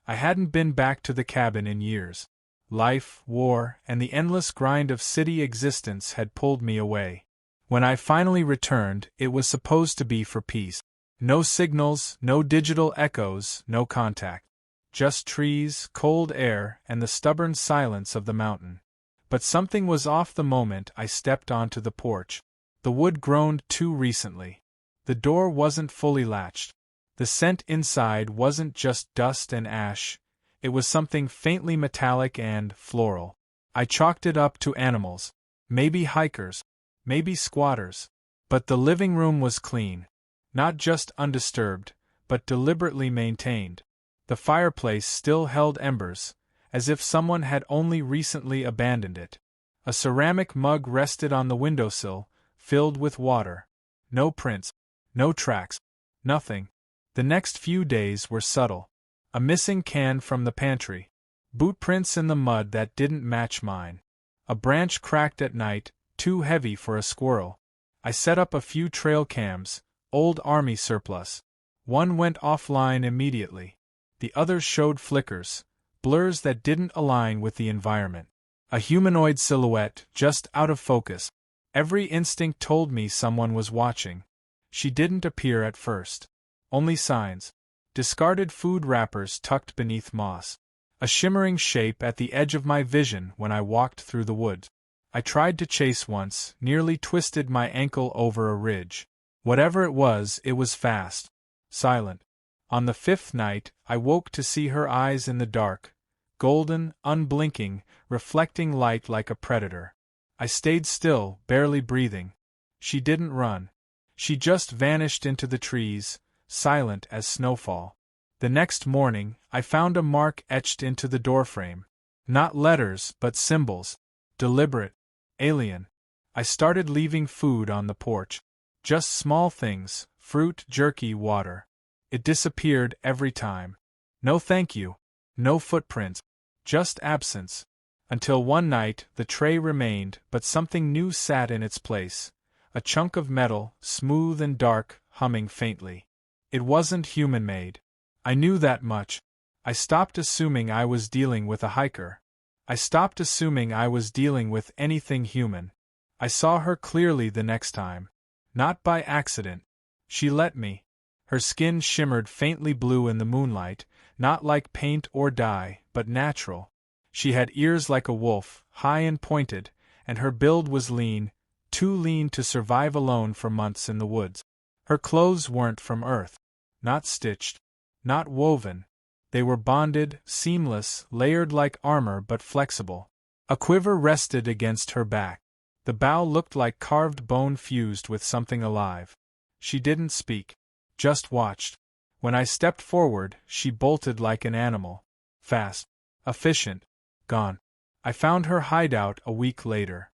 I hadn't been back to the cabin in years. Life, war, and the endless grind of city existence had pulled me away. When I finally returned, it was supposed to be for peace. No signals, no digital echoes, no contact. Just trees, cold air, and the stubborn silence of the mountain. But something was off the moment I stepped onto the porch. The wood groaned too recently. The door wasn't fully latched. The scent inside wasn't just dust and ash, it was something faintly metallic and floral. I chalked it up to animals. Maybe hikers. Maybe squatters. But the living room was clean. Not just undisturbed, but deliberately maintained. The fireplace still held embers, as if someone had only recently abandoned it. A ceramic mug rested on the windowsill, filled with water. No prints. No tracks. Nothing. The next few days were subtle. A missing can from the pantry. Boot prints in the mud that didn't match mine. A branch cracked at night, too heavy for a squirrel. I set up a few trail cams, old army surplus. One went offline immediately. The others showed flickers, blurs that didn't align with the environment. A humanoid silhouette just out of focus. Every instinct told me someone was watching. She didn't appear at first. Only signs. Discarded food wrappers tucked beneath moss. A shimmering shape at the edge of my vision when I walked through the woods. I tried to chase once, nearly twisted my ankle over a ridge. Whatever it was fast. Silent. On the fifth night, I woke to see her eyes in the dark. Golden, unblinking, reflecting light like a predator. I stayed still, barely breathing. She didn't run. She just vanished into the trees, silent as snowfall. The next morning, I found a mark etched into the doorframe. Not letters, but symbols. Deliberate. Alien. I started leaving food on the porch. Just small things, fruit, jerky, water. It disappeared every time. No thank you. No footprints. Just absence. Until one night, the tray remained, but something new sat in its place. A chunk of metal, smooth and dark, humming faintly. It wasn't human-made. I knew that much. I stopped assuming I was dealing with a hiker. I stopped assuming I was dealing with anything human. I saw her clearly the next time. Not by accident. She let me. Her skin shimmered faintly blue in the moonlight, not like paint or dye, but natural. She had ears like a wolf, high and pointed, and her build was lean, too lean to survive alone for months in the woods. Her clothes weren't from earth. Not stitched. Not woven. They were bonded, seamless, layered like armor but flexible. A quiver rested against her back. The bow looked like carved bone fused with something alive. She didn't speak. Just watched. When I stepped forward, she bolted like an animal. Fast. Efficient. Gone. I found her hideout a week later.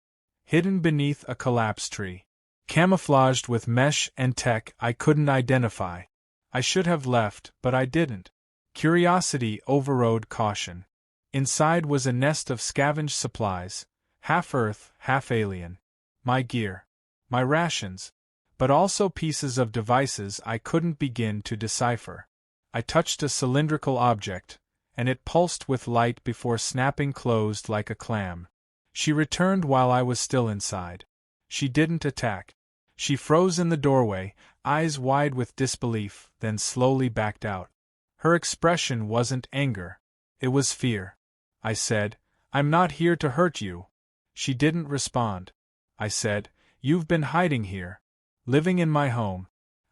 Hidden beneath a collapsed tree. Camouflaged with mesh and tech I couldn't identify. I should have left, but I didn't. Curiosity overrode caution. Inside was a nest of scavenged supplies, half earth, half alien. My gear. My rations. But also pieces of devices I couldn't begin to decipher. I touched a cylindrical object, and it pulsed with light before snapping closed like a clam. She returned while I was still inside. She didn't attack. She froze in the doorway, eyes wide with disbelief, then slowly backed out. Her expression wasn't anger. It was fear. I said, "I'm not here to hurt you." She didn't respond. I said, "You've been hiding here. Living in my home.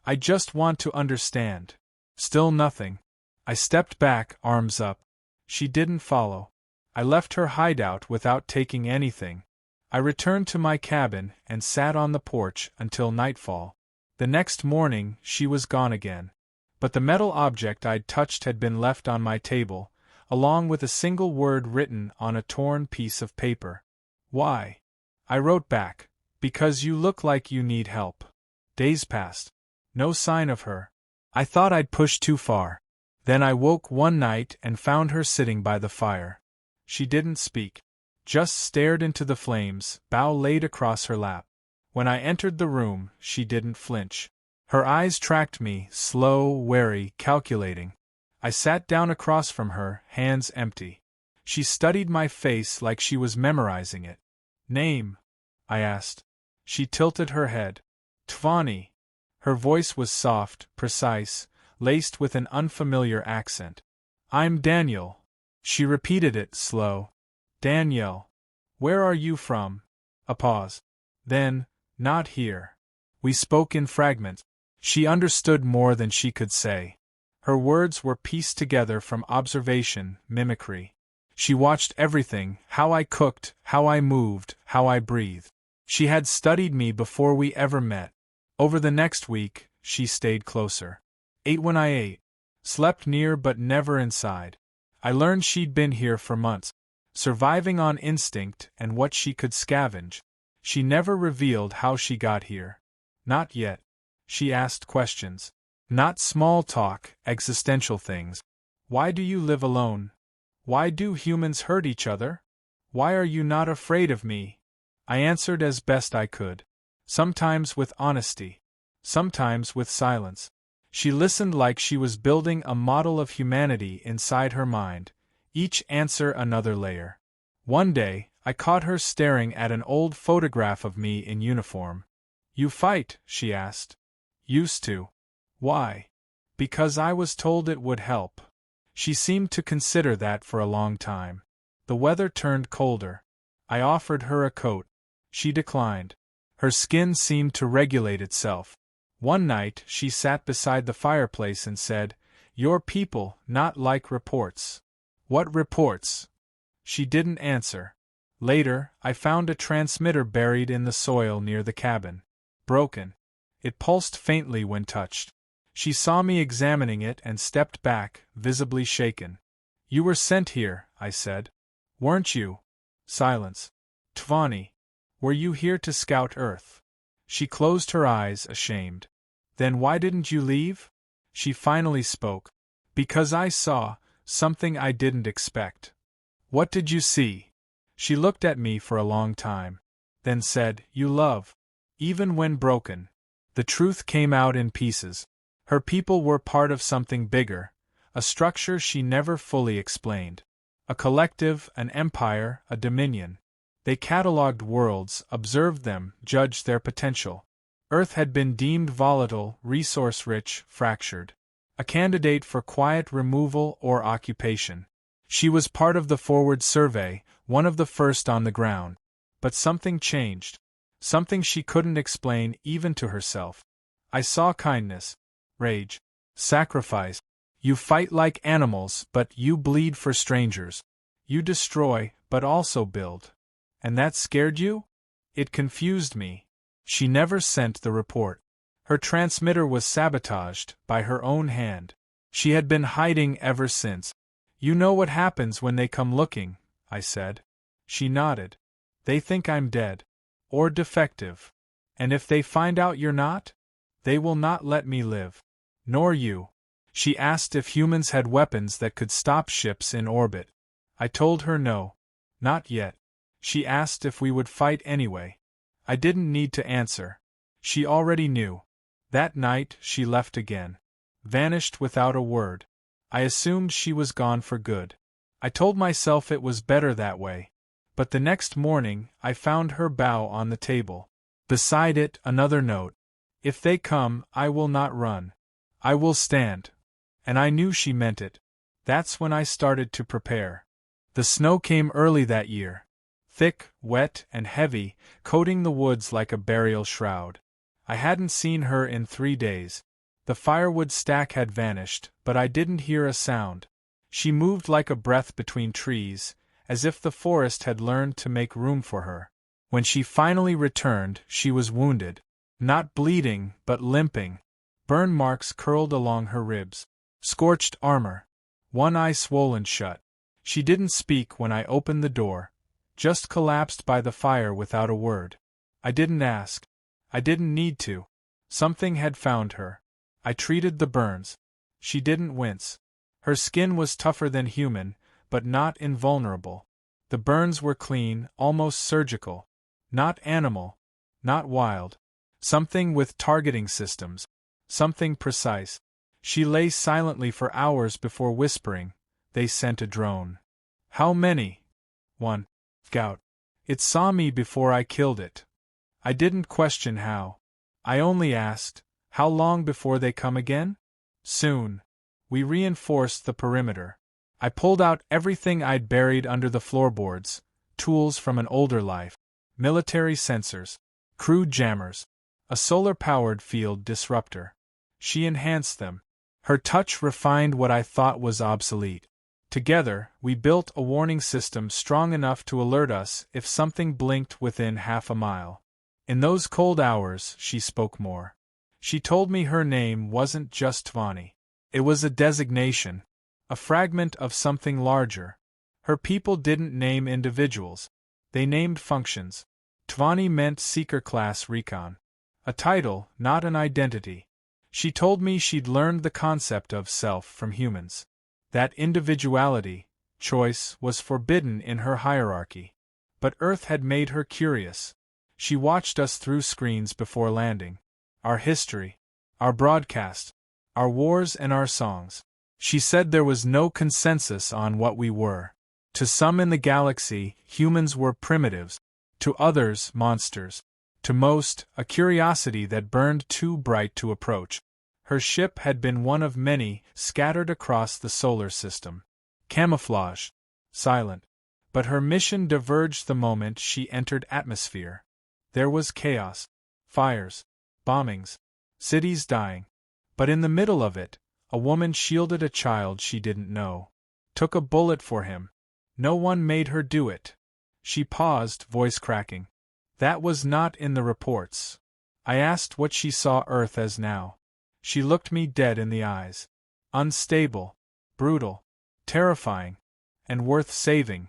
I just want to understand." Still nothing. I stepped back, arms up. She didn't follow. I left her hideout without taking anything. I returned to my cabin and sat on the porch until nightfall. The next morning, she was gone again. But the metal object I'd touched had been left on my table, along with a single word written on a torn piece of paper. "Why?" I wrote back, "Because you look like you need help." Days passed. No sign of her. I thought I'd pushed too far. Then I woke one night and found her sitting by the fire. She didn't speak. Just stared into the flames, bow laid across her lap. When I entered the room, she didn't flinch. Her eyes tracked me, slow, wary, calculating. I sat down across from her, hands empty. She studied my face like she was memorizing it. Name? I asked. She tilted her head. Tvani. Her voice was soft, precise, laced with an unfamiliar accent. I'm Daniel. She repeated it, slow. Daniel. Where are you from? A pause. Then, not here. We spoke in fragments. She understood more than she could say. Her words were pieced together from observation, mimicry. She watched everything, how I cooked, how I moved, how I breathed. She had studied me before we ever met. Over the next week, she stayed closer. Ate when I ate. Slept near but never inside. I learned she'd been here for months, surviving on instinct and what she could scavenge. She never revealed how she got here. Not yet. She asked questions. Not small talk, existential things. Why do you live alone? Why do humans hurt each other? Why are you not afraid of me? I answered as best I could. Sometimes with honesty. Sometimes with silence. She listened like she was building a model of humanity inside her mind, each answer another layer. One day, I caught her staring at an old photograph of me in uniform. You fight? She asked. Used to. Why? Because I was told it would help. She seemed to consider that for a long time. The weather turned colder. I offered her a coat. She declined. Her skin seemed to regulate itself. One night, she sat beside the fireplace and said, "Your people not like reports." What reports? She didn't answer. Later, I found a transmitter buried in the soil near the cabin. Broken. It pulsed faintly when touched. She saw me examining it and stepped back, visibly shaken. You were sent here, I said. Weren't you? Silence. Tvani. Were you here to scout Earth? She closed her eyes, ashamed. Then why didn't you leave? She finally spoke. Because I saw something I didn't expect. What did you see? She looked at me for a long time. Then said, You love. Even when broken. The truth came out in pieces. Her people were part of something bigger, a structure she never fully explained. A collective, an empire, a dominion. They catalogued worlds, observed them, judged their potential. Earth had been deemed volatile, resource-rich, fractured. A candidate for quiet removal or occupation. She was part of the forward survey, one of the first on the ground. But something changed. Something she couldn't explain even to herself. I saw kindness. Rage. Sacrifice. You fight like animals, but you bleed for strangers. You destroy, but also build. And that scared you? It confused me. She never sent the report. Her transmitter was sabotaged, by her own hand. She had been hiding ever since. You know what happens when they come looking, I said. She nodded. They think I'm dead. Or defective. And if they find out you're not? They will not let me live. Nor you. She asked if humans had weapons that could stop ships in orbit. I told her no. Not yet. She asked if we would fight anyway. I didn't need to answer. She already knew. That night, she left again. Vanished without a word. I assumed she was gone for good. I told myself it was better that way. But the next morning, I found her bow on the table. Beside it, another note. If they come, I will not run. I will stand. And I knew she meant it. That's when I started to prepare. The snow came early that year. Thick, wet, and heavy, coating the woods like a burial shroud. I hadn't seen her in 3 days. The firewood stack had vanished, but I didn't hear a sound. She moved like a breath between trees, as if the forest had learned to make room for her. When she finally returned, she was wounded. Not bleeding, but limping. Burn marks curled along her ribs. Scorched armor. One eye swollen shut. She didn't speak when I opened the door. Just collapsed by the fire without a word. I didn't ask. I didn't need to. Something had found her. I treated the burns. She didn't wince. Her skin was tougher than human, but not invulnerable. The burns were clean, almost surgical. Not animal. Not wild. Something with targeting systems. Something precise. She lay silently for hours before whispering, "They sent a drone." "How many?" "One. Scout. It saw me before I killed it." I didn't question how. I only asked, "How long before they come again?" "Soon." We reinforced the perimeter. I pulled out everything I'd buried under the floorboards, tools from an older life, military sensors, crude jammers, a solar-powered field disruptor. She enhanced them. Her touch refined what I thought was obsolete. Together, we built a warning system strong enough to alert us if something blinked within half a mile. In those cold hours, she spoke more. She told me her name wasn't just Tvani. It was a designation, a fragment of something larger. Her people didn't name individuals. They named functions. Tvani meant Seeker Class Recon. A title, not an identity. She told me she'd learned the concept of self from humans. That individuality, choice, was forbidden in her hierarchy. But Earth had made her curious. She watched us through screens before landing. Our history, our broadcast, our wars and our songs. She said there was no consensus on what we were. To some in the galaxy, humans were primitives. To others, monsters. To most, a curiosity that burned too bright to approach. Her ship had been one of many, scattered across the solar system. Camouflaged. Silent. But her mission diverged the moment she entered atmosphere. There was chaos. Fires. Bombings. Cities dying. But in the middle of it, a woman shielded a child she didn't know. Took a bullet for him. No one made her do it. She paused, voice cracking. That was not in the reports. I asked what she saw Earth as now. She looked me dead in the eyes. Unstable. Brutal. Terrifying. And worth saving.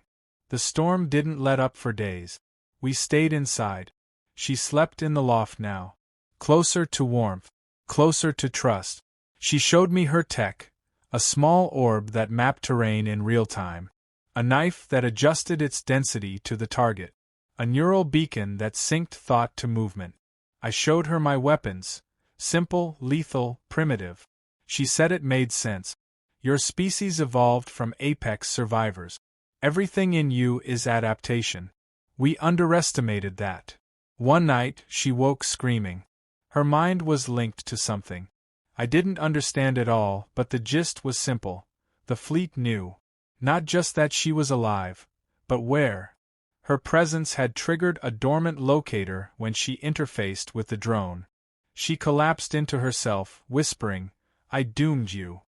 The storm didn't let up for days. We stayed inside. She slept in the loft now. Closer to warmth. Closer to trust. She showed me her tech, a small orb that mapped terrain in real time, a knife that adjusted its density to the target, a neural beacon that synced thought to movement. I showed her my weapons, simple, lethal, primitive. She said it made sense. Your species evolved from apex survivors. Everything in you is adaptation. We underestimated that. One night, she woke screaming. Her mind was linked to something. I didn't understand it all, but the gist was simple. The fleet knew. Not just that she was alive, but where. Her presence had triggered a dormant locator when she interfaced with the drone. She collapsed into herself, whispering, "I doomed you."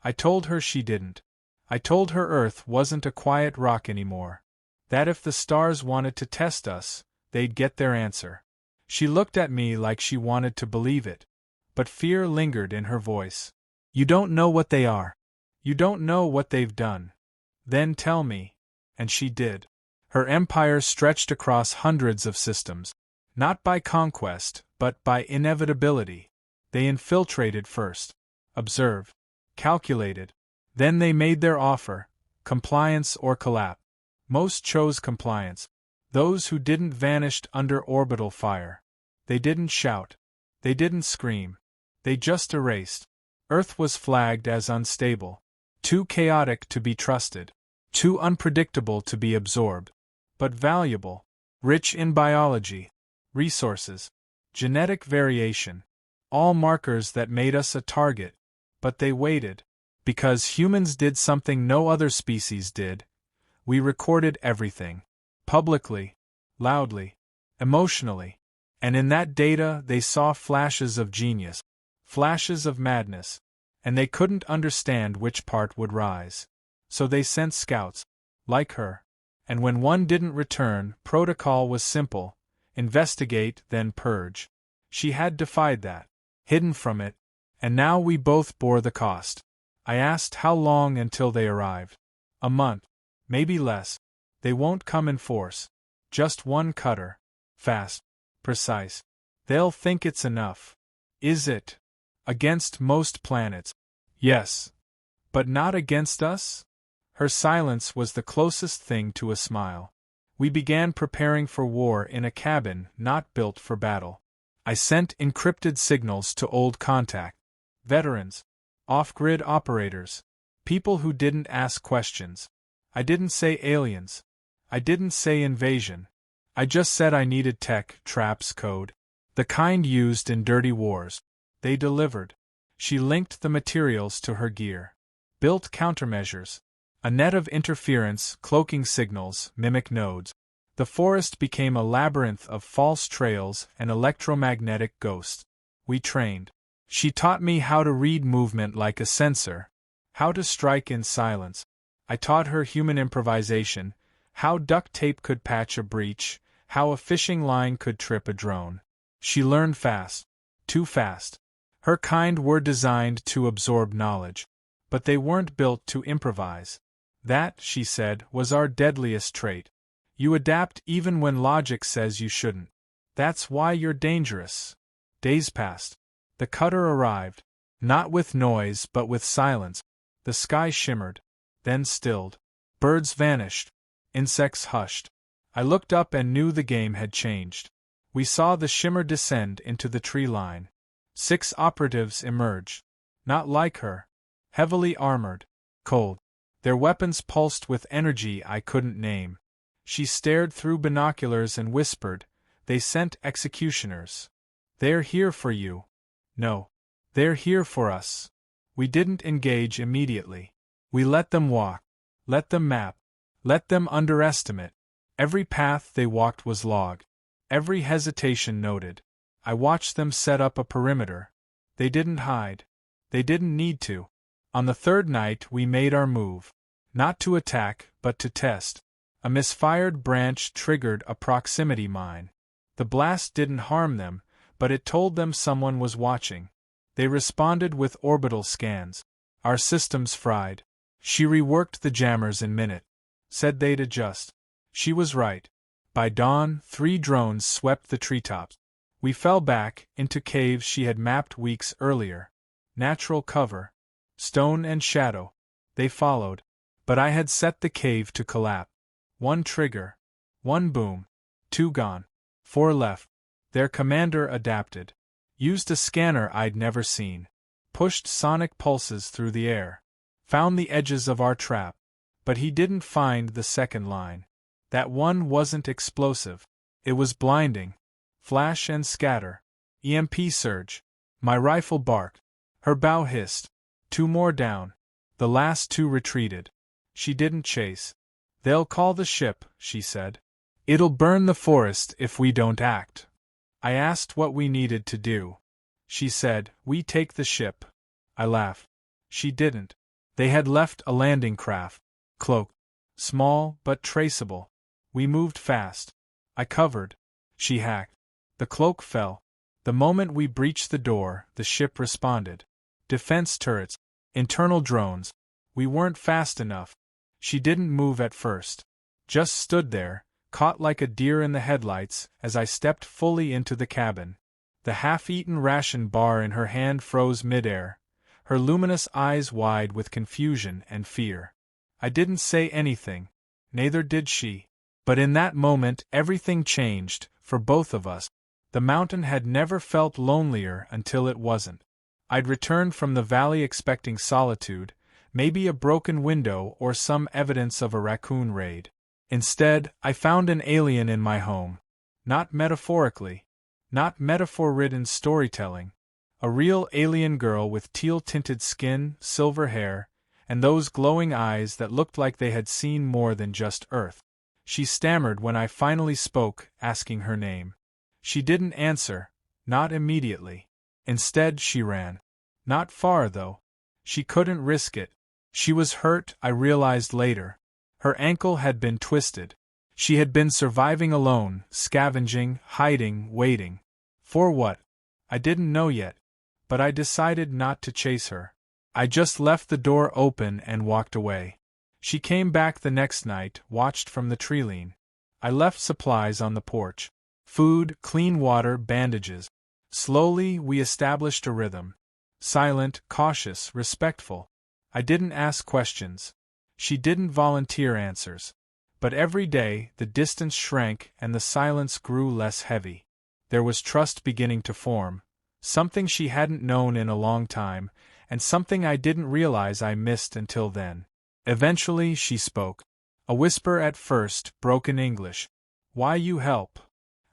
I told her she didn't. I told her Earth wasn't a quiet rock anymore. That if the stars wanted to test us, they'd get their answer. She looked at me like she wanted to believe it. But fear lingered in her voice. "You don't know what they are. You don't know what they've done. Then tell me." And she did. Her empire stretched across hundreds of systems. Not by conquest, but by inevitability. They infiltrated first. Observed. Calculated. Then they made their offer, compliance or collapse. Most chose compliance. Those who didn't vanished under orbital fire. They didn't shout. They didn't scream. They just erased. Earth was flagged as unstable. Too chaotic to be trusted. Too unpredictable to be absorbed. But valuable. Rich in biology. Resources. Genetic variation. All markers that made us a target. But they waited. Because humans did something no other species did. We recorded everything. Publicly. Loudly. Emotionally. And in that data they saw flashes of genius. Flashes of madness. And they couldn't understand which part would rise. So they sent scouts. Like her. And when one didn't return, protocol was simple. Investigate, then purge. She had defied that. Hidden from it. And now we both bore the cost. I asked how long until they arrived. A month. Maybe less. They won't come in force. Just one cutter. Fast. Precise. They'll think it's enough. Is it? Against most planets. Yes. But not against us? Her silence was the closest thing to a smile. We began preparing for war in a cabin not built for battle. I sent encrypted signals to old contact. Veterans. Off-grid operators. People who didn't ask questions. I didn't say aliens. I didn't say invasion. I just said I needed tech, traps, code. The kind used in dirty wars. They delivered. She linked the materials to her gear. Built countermeasures. A net of interference, cloaking signals, mimic nodes. The forest became a labyrinth of false trails and electromagnetic ghosts. We trained. She taught me how to read movement like a sensor, how to strike in silence. I taught her human improvisation, how duct tape could patch a breach, how a fishing line could trip a drone. She learned fast. Too fast. Her kind were designed to absorb knowledge. But they weren't built to improvise. That, she said, was our deadliest trait. You adapt even when logic says you shouldn't. That's why you're dangerous. Days passed. The cutter arrived. Not with noise but with silence. The sky shimmered. Then stilled. Birds vanished. Insects hushed. I looked up and knew the game had changed. We saw the shimmer descend into the tree line. 6 operatives emerged. Not like her. Heavily armored. Cold. Their weapons pulsed with energy I couldn't name. She stared through binoculars and whispered, "They sent executioners. They're here for you." No. They're here for us. We didn't engage immediately. We let them walk. Let them map. Let them underestimate. Every path they walked was logged. Every hesitation noted. I watched them set up a perimeter. They didn't hide. They didn't need to. On the 3rd night we made our move. Not to attack, but to test. A misfired branch triggered a proximity mine. The blast didn't harm them, but it told them someone was watching. They responded with orbital scans. Our systems fried. She reworked the jammers in minute. Said they'd adjust. She was right. By dawn, 3 drones swept the treetops. We fell back into caves she had mapped weeks earlier. Natural cover. Stone and shadow. They followed. But I had set the cave to collapse. 1 trigger. 1 boom. 2 gone. 4 left. Their commander adapted. Used a scanner I'd never seen. Pushed sonic pulses through the air. Found the edges of our trap. But he didn't find the second line. That one wasn't explosive. It was blinding. Flash and scatter. EMP surge. My rifle barked. Her bow hissed. 2 more down. The last 2 retreated. She didn't chase. They'll call the ship, she said. It'll burn the forest if we don't act. I asked what we needed to do. She said, we take the ship. I laughed. She didn't. They had left a landing craft. Cloaked. Small, but traceable. We moved fast. I covered. She hacked. The cloak fell. The moment we breached the door, the ship responded. Defense turrets. Internal drones. We weren't fast enough. She didn't move at first. Just stood there, caught like a deer in the headlights, as I stepped fully into the cabin. The half-eaten ration bar in her hand froze midair, her luminous eyes wide with confusion and fear. I didn't say anything. Neither did she. But in that moment everything changed, for both of us. The mountain had never felt lonelier until it wasn't. I'd returned from the valley expecting solitude, maybe a broken window or some evidence of a raccoon raid. Instead, I found an alien in my home. Not metaphorically. Not metaphor-ridden storytelling. A real alien girl with teal-tinted skin, silver hair, and those glowing eyes that looked like they had seen more than just Earth. She stammered when I finally spoke, asking her name. She didn't answer, not immediately. Instead, she ran. Not far, though. She couldn't risk it. She was hurt, I realized later. Her ankle had been twisted. She had been surviving alone, scavenging, hiding, waiting. For what? I didn't know yet. But I decided not to chase her. I just left the door open and walked away. She came back the next night, watched from the treeline. I left supplies on the porch. Food, clean water, bandages. Slowly, we established a rhythm. Silent, cautious, respectful. I didn't ask questions. She didn't volunteer answers. But every day, the distance shrank and the silence grew less heavy. There was trust beginning to form, something she hadn't known in a long time, and something I didn't realize I missed until then. Eventually she spoke. A whisper at first, broken English. "Why you help?"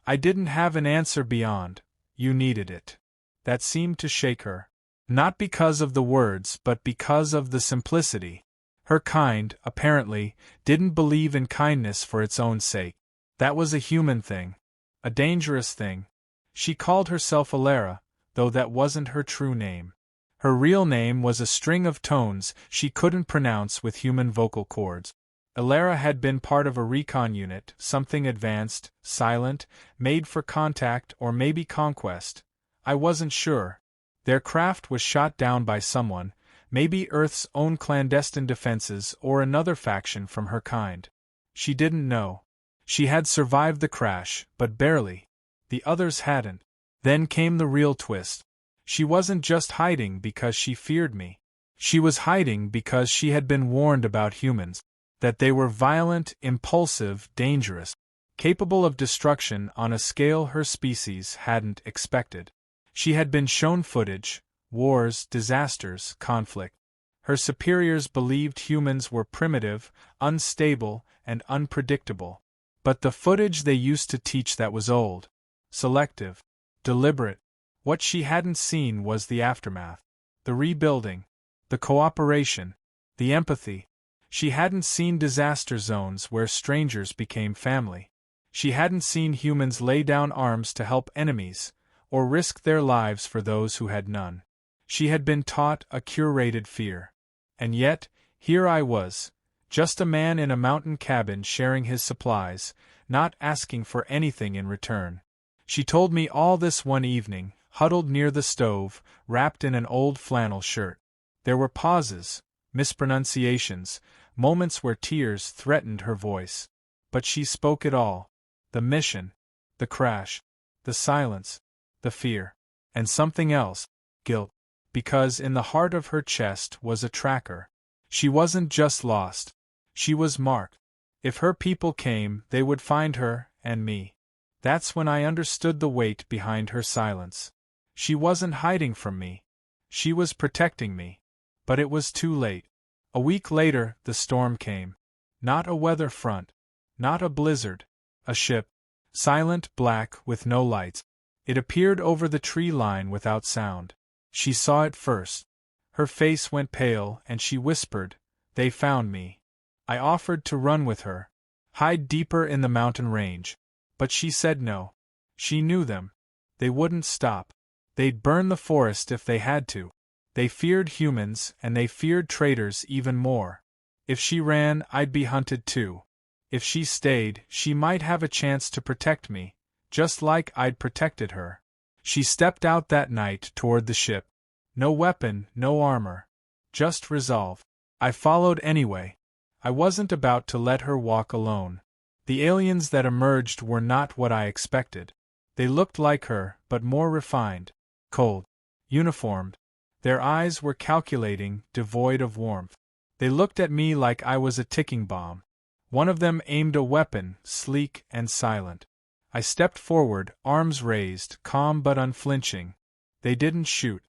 I didn't have an answer beyond, "You needed it." That seemed to shake her. Not because of the words but because of the simplicity. Her kind, apparently, didn't believe in kindness for its own sake. That was a human thing. A dangerous thing. She called herself Alara, though that wasn't her true name. Her real name was a string of tones she couldn't pronounce with human vocal cords. Alara had been part of a recon unit, something advanced, silent, made for contact or maybe conquest. I wasn't sure. Their craft was shot down by someone, maybe Earth's own clandestine defenses or another faction from her kind. She didn't know. She had survived the crash, but barely. The others hadn't. Then came the real twist. She wasn't just hiding because she feared me. She was hiding because she had been warned about humans. That they were violent, impulsive, dangerous, capable of destruction on a scale her species hadn't expected. She had been shown footage, wars, disasters, conflict. Her superiors believed humans were primitive, unstable, and unpredictable. But the footage they used to teach that was old, selective, deliberate. What she hadn't seen was the aftermath. The rebuilding. The cooperation. The empathy. She hadn't seen disaster zones where strangers became family. She hadn't seen humans lay down arms to help enemies, or risk their lives for those who had none. She had been taught a curated fear. And yet, here I was, just a man in a mountain cabin sharing his supplies, not asking for anything in return. She told me all this one evening, huddled near the stove, wrapped in an old flannel shirt. There were pauses, mispronunciations, moments where tears threatened her voice. But she spoke it all. The mission, the crash, the silence, the fear, and something else, guilt. Because in the heart of her chest was a tracker. She wasn't just lost. She was marked. If her people came, they would find her, and me. That's when I understood the weight behind her silence. She wasn't hiding from me. She was protecting me. But it was too late. A week later, the storm came. Not a weather front. Not a blizzard. A ship. Silent, black, with no lights. It appeared over the tree line without sound. She saw it first. Her face went pale, and she whispered, "They found me." I offered to run with her. Hide deeper in the mountain range. But she said no. She knew them. They wouldn't stop. They'd burn the forest if they had to. They feared humans, and they feared traitors even more. If she ran, I'd be hunted too. If she stayed, she might have a chance to protect me, just like I'd protected her. She stepped out that night toward the ship. No weapon, no armor. Just resolve. I followed anyway. I wasn't about to let her walk alone. The aliens that emerged were not what I expected. They looked like her, but more refined. Cold. Uniformed. Their eyes were calculating, devoid of warmth. They looked at me like I was a ticking bomb. One of them aimed a weapon, sleek and silent. I stepped forward, arms raised, calm but unflinching. They didn't shoot.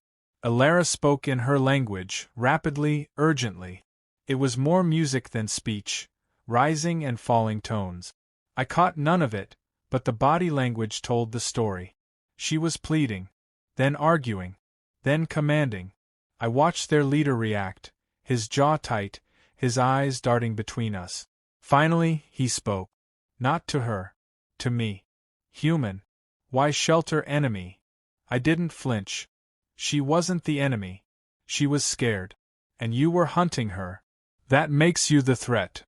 Alara spoke in her language, rapidly, urgently. It was more music than speech, rising and falling tones. I caught none of it, but the body language told the story. She was pleading, then arguing, then commanding. I watched their leader react, his jaw tight, his eyes darting between us. Finally, he spoke. Not to her. To me. Human. Why shelter enemy? I didn't flinch. She wasn't the enemy. She was scared. And you were hunting her. That makes you the threat.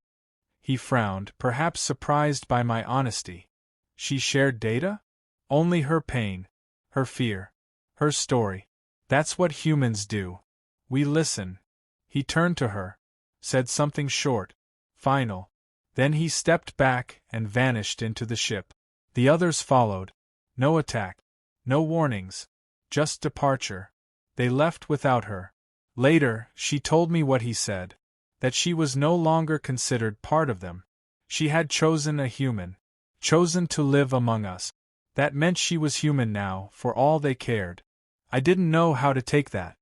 He frowned, perhaps surprised by my honesty. She shared data? Only her pain. Her fear. Her story. That's what humans do. We listen. He turned to her. Said something short. Final. Then he stepped back and vanished into the ship. The others followed. No attack. No warnings. Just departure. They left without her. Later, she told me what he said. That she was no longer considered part of them. She had chosen a human. Chosen to live among us. That meant she was human now, for all they cared. I didn't know how to take that.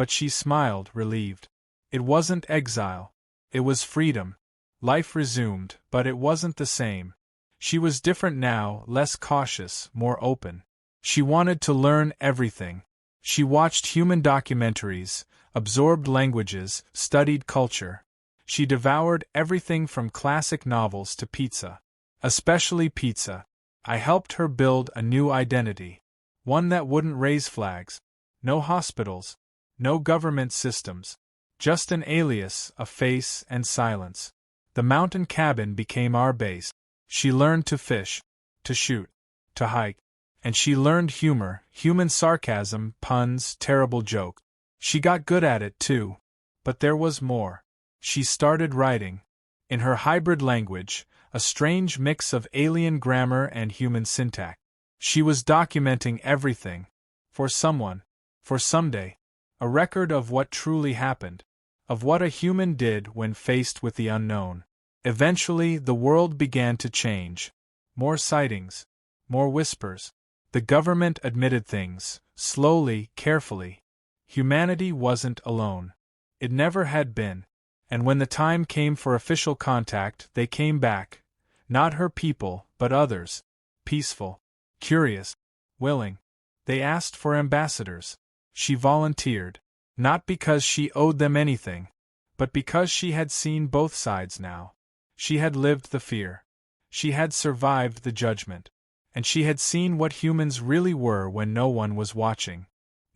But she smiled, relieved. It wasn't exile. It was freedom. Life resumed, but it wasn't the same. She was different now, less cautious, more open. She wanted to learn everything. She watched human documentaries, absorbed languages, studied culture. She devoured everything from classic novels to pizza. Especially pizza. I helped her build a new identity. One that wouldn't raise flags. No hospitals. No government systems. Just an alias, a face, and silence. The mountain cabin became our base. She learned to fish, to shoot, to hike. And she learned humor, human sarcasm, puns, terrible jokes. She got good at it too. But there was more. She started writing. In her hybrid language, a strange mix of alien grammar and human syntax. She was documenting everything. For someone. For someday. A record of what truly happened. Of what a human did when faced with the unknown. Eventually, the world began to change. More sightings. More whispers. The government admitted things, slowly, carefully. Humanity wasn't alone. It never had been. And when the time came for official contact, they came back. Not her people, but others. Peaceful. Curious. Willing. They asked for ambassadors. She volunteered. Not because she owed them anything, but because she had seen both sides now. She had lived the fear. She had survived the judgment. And she had seen what humans really were when no one was watching.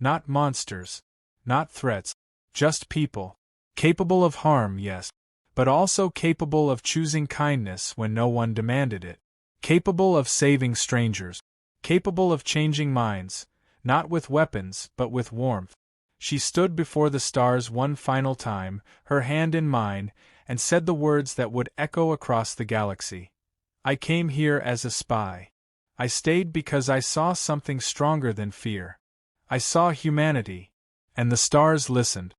Not monsters. Not threats. Just people. Capable of harm, yes. But also capable of choosing kindness when no one demanded it. Capable of saving strangers. Capable of changing minds. Not with weapons, but with warmth. She stood before the stars one final time, her hand in mine, and said the words that would echo across the galaxy. I came here as a spy. I stayed because I saw something stronger than fear. I saw humanity. And the stars listened.